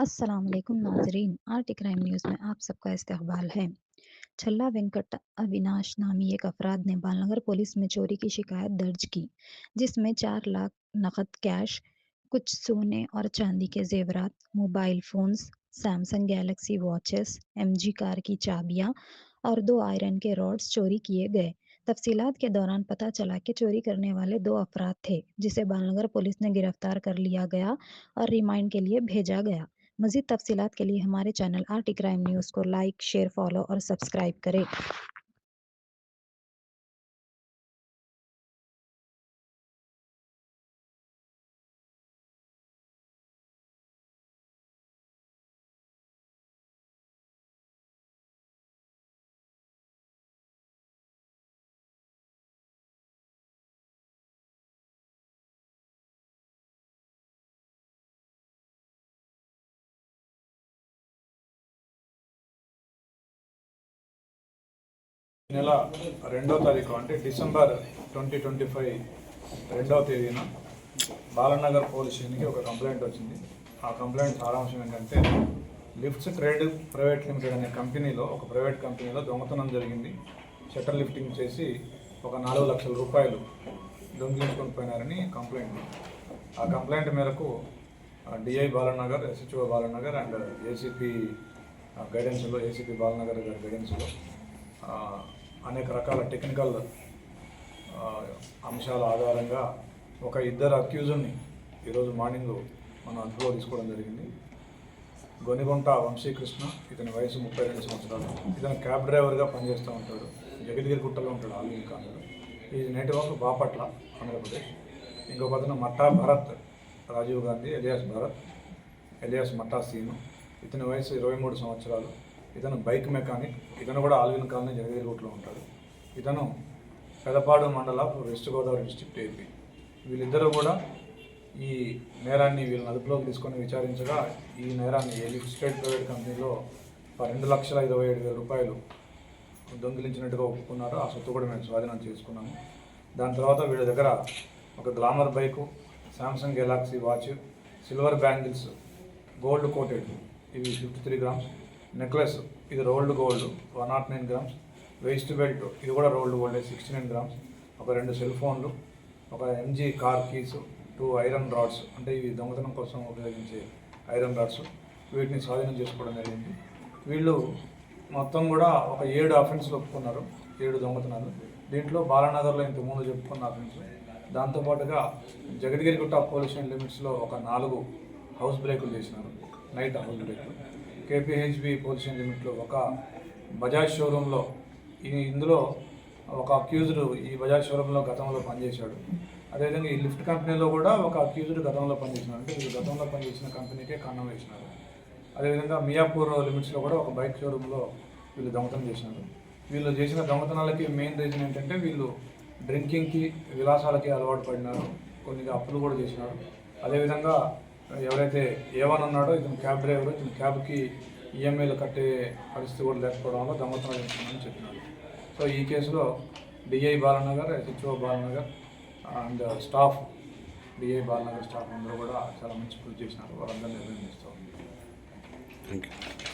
अस्सलाम वालेकुम नाजरीन। आरटी क्राइम न्यूज़ में आप सबका इस्तकबाल है। छल्ला वेंकट अविनाश नामी एक अफराद ने बालनगर पुलिस में चोरी की शिकायत दर्ज की, जिसमें 4 लाख नकद कैश, कुछ सोने और चांदी के जेवरात, mobile phones, Samsung Galaxy watches, MG car की चाबियां और 2 आयरन के रॉड्स चोरी किए गए। तफसीलात के दौरान पता चला कि चोरी करने वाले 2 अफराद थे, जिसे बालनगर पुलिस ने गिरफ्तार कर लिया गया और रिमांड के लिए भेजा गया। मज़ीद तफ़सीलात के लिए हमारे चैनल आरटी क्राइम न्यूज़ को लाइक, शेयर, फॉलो और सब्सक्राइब करें। నెల 2వ తారీఖు అంటే డిసెంబర్ 2025 2వ తేదీన బాలనగర్ పోలీస్ స్టేషన్కి ఒక కంప్లైంట్ వచ్చింది. ఆ కంప్లైంట్ సారాంశం ఏంటంటే లిఫ్ట్స్ ట్రేడ్ ప్రైవేట్ లిమిటెడ్ అనే కంపెనీలో, ఒక ప్రైవేట్ కంపెనీలో దొంగతనం జరిగింది. షట్టర్ లిఫ్టింగ్ చేసి ఒక 4 లక్షల రూపాయలు దొంగిలించుకొని పోయినారని కంప్లైంట్. ఆ కంప్లైంట్ మేరకు DI Balanagar, SHO Balanagar and ACP గైడెన్స్లో, ఏసీపీ బాలనగర్ గారి గైడెన్స్లో అనేక రకాల టెక్నికల్ అంశాల ఆధారంగా ఒక ఇద్దరు అక్యూజుని ఈరోజు మార్నింగ్ మనం అదుపులో తీసుకోవడం జరిగింది. గొనిగుంట వంశీకృష్ణ, ఇతని వయసు 32 సంవత్సరాలు. ఇతను క్యాబ్ డ్రైవర్గా పనిచేస్తూ ఉంటాడు. జగద్గిరిగుట్టలో ఉంటాడు, ఆల్విన్ కాలనీలో. ఈ నేటివ్ ఆఫ్ బాపట్ల, ఆంధ్రప్రదేశ్. ఇంకొక అతను మట్టా భరత్, రాజీవ్ గాంధీ ఎలియాస్ భరత్, ఎలియాస్ మట్టా సీను. ఇతని వయసు 23 సంవత్సరాలు. ఇతను బైక్ మెకానిక్. ఇతను కూడా ఆల్విన్ కాలనీ జగద్గిరిగుట్టలో ఉంటాడు. ఇతను పెదపాడు మండల వెస్ట్ గోదావరి డిస్ట్రిక్ట్, ఏపీ. వీళ్ళిద్దరూ కూడా ఈ నేరాన్ని వీళ్ళని అదుపులోకి తీసుకొని విచారించగా ఈ నేరాన్ని లిఫ్ట్ స్టేట్ ప్రైవేట్ కంపెనీలో 2,57,000 రూపాయలు దొంగిలించినట్టుగా ఒప్పుకున్నారు. ఆ సొత్తు కూడా మేము స్వాధీనం చేసుకున్నాము. దాని తర్వాత వీళ్ళ దగ్గర ఒక Glamour bike, Samsung Galaxy watch, silver bangles, gold coated, ఇవి 53 గ్రామ్స్, నెక్లెస్, ఇది rolled gold 109 grams, waist belt, ఇది కూడా రోల్డ్ గోల్డ్ 69 గ్రామ్స్, ఒక 2 సెల్ ఫోన్లు, ఒక MG car keys, 2 iron rods, అంటే ఇవి దొంగతనం కోసం ఉపయోగించే ఐరన్ రాడ్స్, వీటిని స్వాధీనం చేసుకోవడం జరిగింది. వీళ్ళు మొత్తం కూడా ఒక 7 అఫెన్స్లు ఒప్పుకున్నారు, 7 దొంగతనాలు. దీంట్లో బాలానగర్లో ఇంతకుముందు చెప్పుకున్న అఫెన్స్, దాంతోపాటుగా జగద్గిరిగుట్ట పోలీస్ స్టేషన్ లిమిట్స్లో ఒక 4 హౌస్ బ్రేకులు చేసినారు, నైట్ హౌస్ బ్రేకులు. కేపీహెచ్బి పోలీస్ స్టేషన్ లిమిట్లో ఒక బజాజ్ షోరూంలో, ఇందులో ఒక అక్యూజ్డ్ ఈ బజాజ్ షోరూంలో గతంలో పనిచేశాడు. అదేవిధంగా ఈ లిఫ్ట్ కంపెనీలో కూడా ఒక అక్యూజ్డ్ గతంలో పనిచేసినాడు, అంటే వీళ్ళు గతంలో పనిచేసిన కంపెనీకే కన్నం వేసినారు. అదేవిధంగా మియాపూర్ లిమిట్స్లో కూడా ఒక బైక్ షోరూంలో వీళ్ళు దొంగతనం చేసినారు. వీళ్ళు చేసిన దొంగతనాలకి మెయిన్ రీజన్ ఏంటంటే వీళ్ళు డ్రింకింగ్కి, విలాసాలకి అలవాటు పడినారు, కొన్ని అప్పులు కూడా చేసినారు. అదేవిధంగా ఎవరైతే ఏవన్ ఉన్నాడో ఇతను క్యాబ్ డ్రైవర్, ఇతను క్యాబ్కి ఈఎంఐలు కట్టే పరిస్థితి కూడా లేకపోవడం వల్ల దొంగతనాలు చేస్తున్నామని చెప్పినారు. సో ఈ కేసులో DI Balanagar, SHO Balanagar and staff, DI Balanagar staff అందరూ కూడా చాలా మంచి కృషి చేసినారు. వాళ్ళందరినీ నిర్ణయిస్తూ ఉంది. Thank you.